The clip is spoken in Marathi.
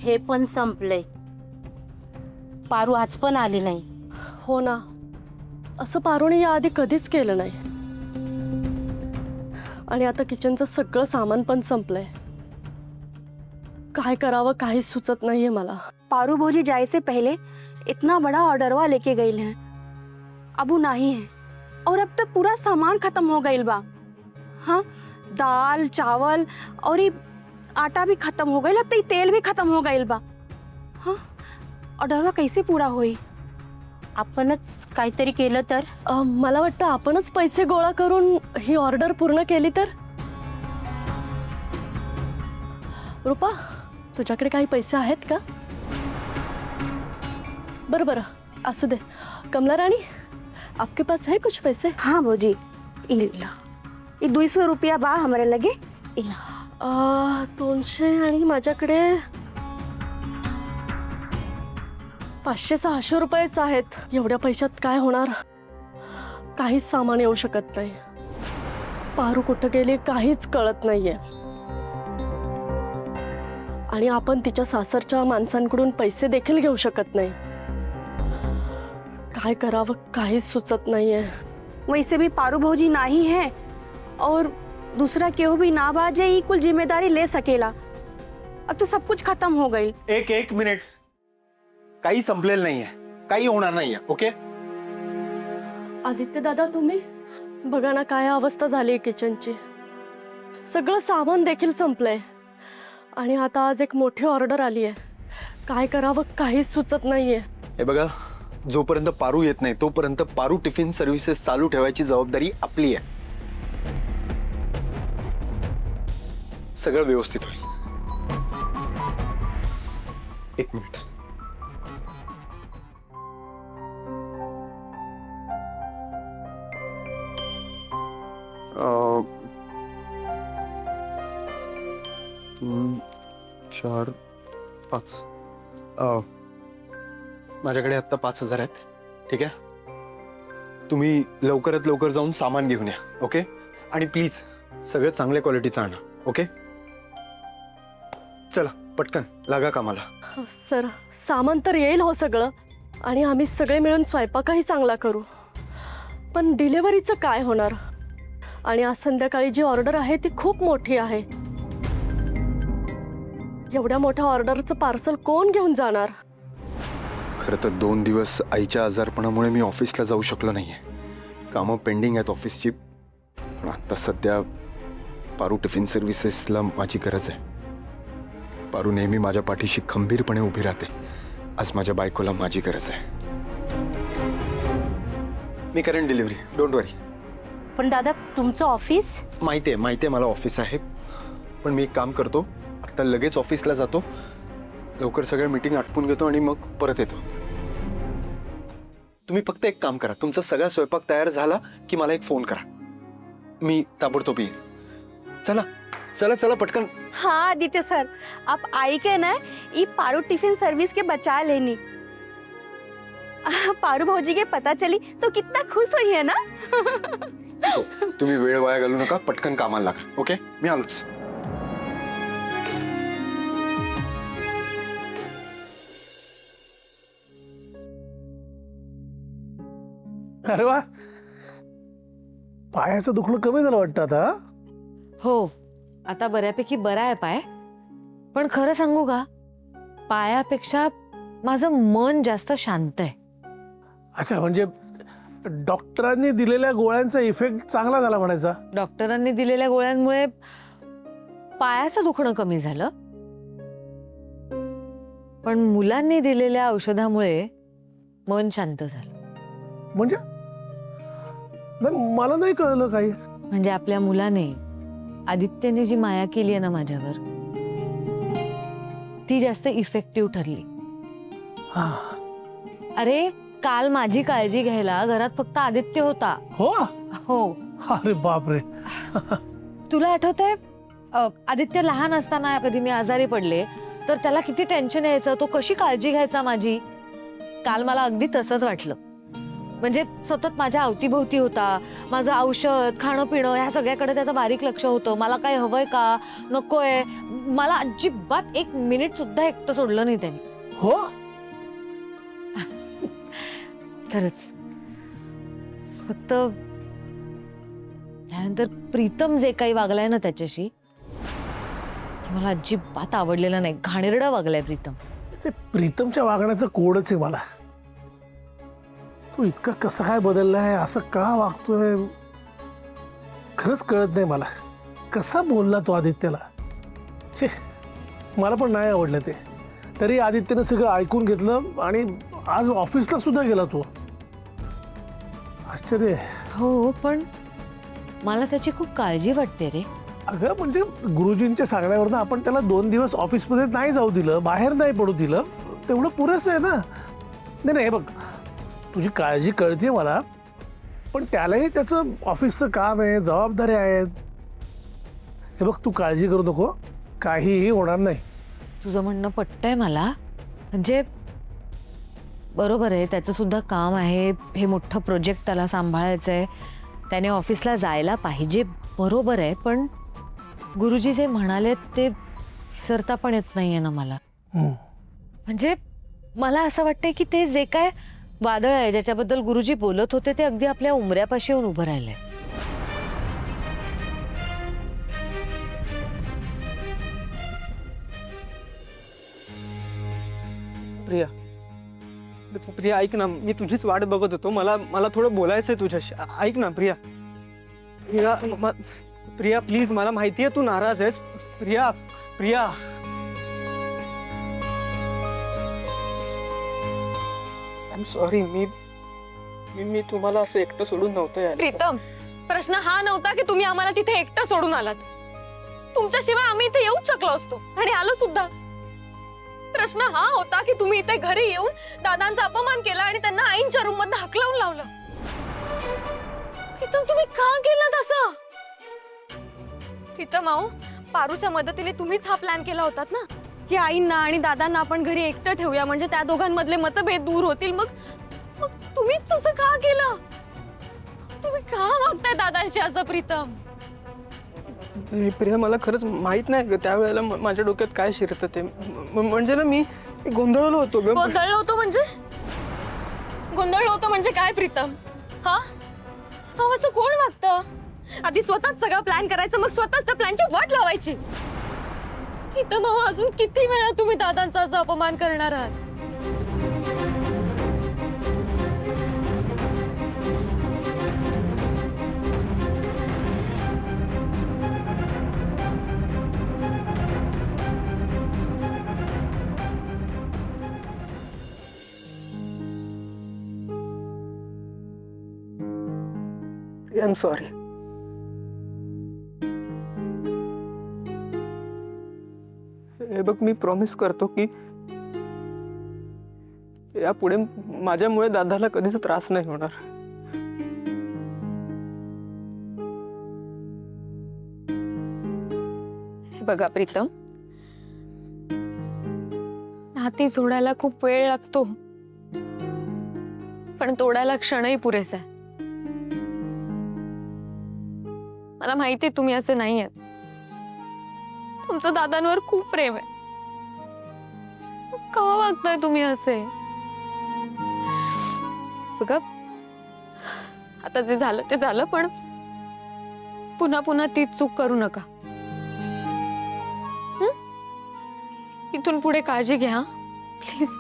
हे पण संपलंय. पारू आज पण आली नाही. हो ना, असं पारुणी याआधी कधीच केलं नाही. आणि आता किचनचं सगळं सामान पण संपलंय. काय करावं काही सुचत नाहीये मला. पारू भौजी जाए से पहले इतना बड़ा ऑर्डरवा लेके गई हैं, अब वो नहीं है और अब तक पूरा सामान खत्म हो गई बा. हाँ, दाल चावल और ये आटा भी खत्म हो गई, अब तो ये तेल भी खत्म हो गई बा. हाँ, ऑर्डरवा कैसे पूरा होई? आपणच काहीतरी केलं तर. मला वाटतं आपणच पैसे गोळा करून ही ऑर्डर पूर्ण केली तर. रूपा, तुझ्याकडे काही पैसे आहेत का? बरं बरं, असू दे. कमला राणी, आपके पास है कुछ पैसे? हाँ भौजी, इला ये 200 रुपया बा हमारे लगे. इला 200 आणि माझ्याकडे 500-600 रुपयेच आहेत. एवढ्या पैशात काय होणार? काहीच सामान येऊ शकत नाही. पारू कुठं गेली काहीच कळत नाहीये. आणि आपण तिच्या सासरच्या माणसांकडून पैसे देखील घेऊ शकत नाही. काय करावं काहीच सुचत नाहीये. वैसे भी पारू भौजी नहीं है और दूसरा केहू भी ना बा जे ई कुल जिम्मेदारी ले सकेला. अब तो सब कुछ खत्म हो गई. एक मिनिट, काही संपलेलं नाहीये, काही होणार नाहीये. ओके आदित्य दादा, तुम्ही बघा ना काय अवस्था झाली किचनची. सगळं सामान देखील संपलंय आणि आता आज एक मोठी ऑर्डर आली आहे. काय करावं काहीच सुचत नाहीये. हे बघा, जोपर्यंत पारू येत नाही तोपर्यंत पारू टिफिन सर्व्हिसेस चालू ठेवायची जबाबदारी आपली आहे. सगळं व्यवस्थित होईल. एक मिनिट. चार 5 माझ्याकडे आत्ता 5,000 आहेत. ठीक आहे, तुम्ही लवकरात लवकर जाऊन सामान घेऊन या. ओके, आणि प्लीज सगळं चांगल्या क्वालिटीचं आणा. ओके, चला पटकन लागा कामाला. सर, सामान तर येईल हो सगळं, आणि आम्ही सगळे मिळून स्वयंपाकही चांगला करू. पण डिलिव्हरीचं काय होणार? आणि आज संध्याकाळी जी ऑर्डर आहे ती खूप मोठी आहे. एवढ्या मोठ्या ऑर्डरचं पार्सल कोण घेऊन जाणार? खरं तर 2 दिवस आईच्या आजारपणामुळे मी ऑफिसला जाऊ शकलो नाहीये. कामं पेंडिंग आहेत ऑफिसची. पण आत्ता सध्या पारू टिफिन सर्व्हिसेसला माझी गरज आहे. पारू नेहमी माझ्या पाठीशी खंबीरपणे उभी राहते. आज माझ्या बायकोला माझी गरज आहे. मी करेन डिलिव्हरी, डोंट वरी. पण दादा, तुमचं ऑफिस? माहिती आहे मला ऑफिस आहे. पण मी एक काम करतो, आता लगेच ऑफिसला जातो, लवकर सगळ्या मीटिंग आटपून घेतो आणि मग परत येतो. तुम्ही फक्त एक काम करा, तुमचा सगळा स्वयंपाक तयार झाला की मला एक फोन करा, मी ताबडतोब येईन. चला चला चला पटकन. हाँ आदित्य सर, आप आई के ना ये पारू टिफिन सर्विस के बचा लेनी. पारू भौजी के पता चली तो कितना खुश हुई है ना. हो, तुम्ही वेळ वाया घालू नका, पटकन कामाला लागा. ओके, मी आलोच. अरे वा, पायाचं दुखणं कमी झालं वाटतं आता. हो, आता बऱ्यापैकी बरा आहे पाय. पण खरं सांगू का, पायापेक्षा माझं मन जास्त शांत आहे. अच्छा, म्हणजे डॉक्टरांनी दिलेल्या गोळ्यांचा इफेक्ट चांगला झाला म्हणायचा. डॉक्टरांनी दिलेल्या गोळ्यांमुळे पायाचं दुखणं कमी झालं, पण मुलांनी दिलेल्या औषधामुळे मन शांत झालं. म्हणजे मला नाही कळलं काही. म्हणजे आपल्या मुलाने, आदित्यने जी माया केली आहे ना माझ्यावर, ती जास्त इफेक्टिव्ह ठरली. अरे, काल माझी काळजी घ्यायला घरात फक्त आदित्य होता. हो हो. अरे बापरे. तुला आठवतंय, आदित्य लहान असताना कधी मी आजारी पडले तर त्याला किती टेन्शन यायचं, तो कशी काळजी घ्यायचा माझी. काल मला अगदी तसंच वाटलं. म्हणजे सतत माझ्या अवतीभोवती होता. माझं औषध खाणं पिणं ह्या सगळ्याकडे त्याचं बारीक लक्ष होतं. मला काय हवंय का नकोय, मला अजिबात 1 मिनिट सुद्धा एकटं सोडलं नाही त्यांनी. हो, खरंच. फक्त त्यानंतर प्रीतम जे काही वागलाय ना त्याच्याशी, ते मला अजिबात आवडलेलं नाही. घाणेरडं वागलाय प्रीतम. ते प्रीतमच्या वागण्याचं कोडच आहे मला. तू इतका कसा काय बदललाय, असं का वागतोय, खरंच कळत नाही मला. कसा बोलला तो आदित्यला. छे, मला पण नाही आवडलं ते. तरी आदित्यनं सगळं ऐकून घेतलं आणि आज ऑफिसला सुद्धा गेला तो. आश्चर्य आहे. हो, पण मला त्याची खूप काळजी वाटते रे. अगं म्हणजे गुरुजींच्या सांगण्यावरनं आपण त्याला 2 दिवस ऑफिसमध्ये नाही जाऊ दिलं, बाहेर नाही पडू दिलं, तेवढं पुरेसं आहे ना. नाही नाही, हे बघ, तुझी काळजी कळते मला, पण त्यालाही त्याचं ऑफिसचं काम आहे, जबाबदाऱ्या आहेत. हे बघ, तू काळजी करू नको, काहीही होणार नाही. तुझं म्हणणं पटतंय मला. म्हणजे बरोबर आहे, त्याचं सुद्धा काम आहे. हे मोठं प्रोजेक्ट त्याला सांभाळायचं आहे. त्याने ऑफिसला जायला पाहिजे, बरोबर आहे. पण गुरुजी जे म्हणाले ते विसरता पण येत नाहीये ना मला. म्हणजे मला असं वाटतंय की ते जे काय वादळ आहे ज्याच्याबद्दल गुरुजी बोलत होते ते अगदी आपल्या उमऱ्यापाशी येऊन उभं राहिलंय. प्रिया, प्रिया ऐक ना, मी तुझीच वाट बघत होतो. मला थोडं बोलायचंय तुझ्याशी. ऐक ना प्रिया. प्रिया प्लीज, मला माहिती आहे तू नाराज आहेस. Priya Priya I am sorry. मी तुम्हाला असं एकटं सोडून नव्हतं यायला. प्रीतम, प्रश्न हा नव्हता की तुम्ही आम्हाला तिथे एकटं सोडून आलात. तुमच्याशिवाय आम्ही इथे येऊच शकलो असतो आणि आलो सुद्धा. प्रश्न हा होता की तुम्ही इथे घरी येऊन दादांचा अपमान केला आणि त्यांना आईंच्या रूम मध्ये हकलवून लावलं. प्रीतम, तुम्ही का केलं तसं? प्रीतम आओ, पारूच्या मदतीने तुम्हीच हा प्लॅन केला होतात ना की आईंना आणि दादांना आपण घरी एकटं ठेवूया, म्हणजे त्या दोघांमधले मतभेद दूर होतील. मग तुम्हीच असं का केलं? तुम्ही का वागताय दादांशी असं प्रीतम? प्रिया, मला खरंच माहित नाही त्यावेळेला माझ्या डोक्यात काय शिरतं ते. म्हणजे ना मी गोंधळलो होतो. गोंधळलो होतो म्हणजे? गोंधळलो होतो म्हणजे काय प्रीतम? हा, असं कोण वागतं? आधी स्वतःच सगळं प्लॅन करायचं, मग स्वतःच त्या प्लॅनची वाट लावायची. प्रीतम, अजून किती वेळा तुम्ही दादांचा असा अपमान करणार आहात? I am sorry. हे बघ, मी प्रॉमिस करतो की यापुढे माझ्यामुळे दादाला कधीच त्रास नाही होणार. हे बघा प्रीतम, नाती जोडायला खूप वेळ लागतो, पण तोडायला क्षणही पुरेसा आहे. मला माहिती तुम्ही असे नाही आहेत. तुमचं दादांवर खूप प्रेम आहे. का वागताय तुम्ही असे? बघा, आता जे झालं ते झालं, पण पुन्हा पुन्हा ती चूक करू नका. इथून पुढे काळजी घ्या प्लीज.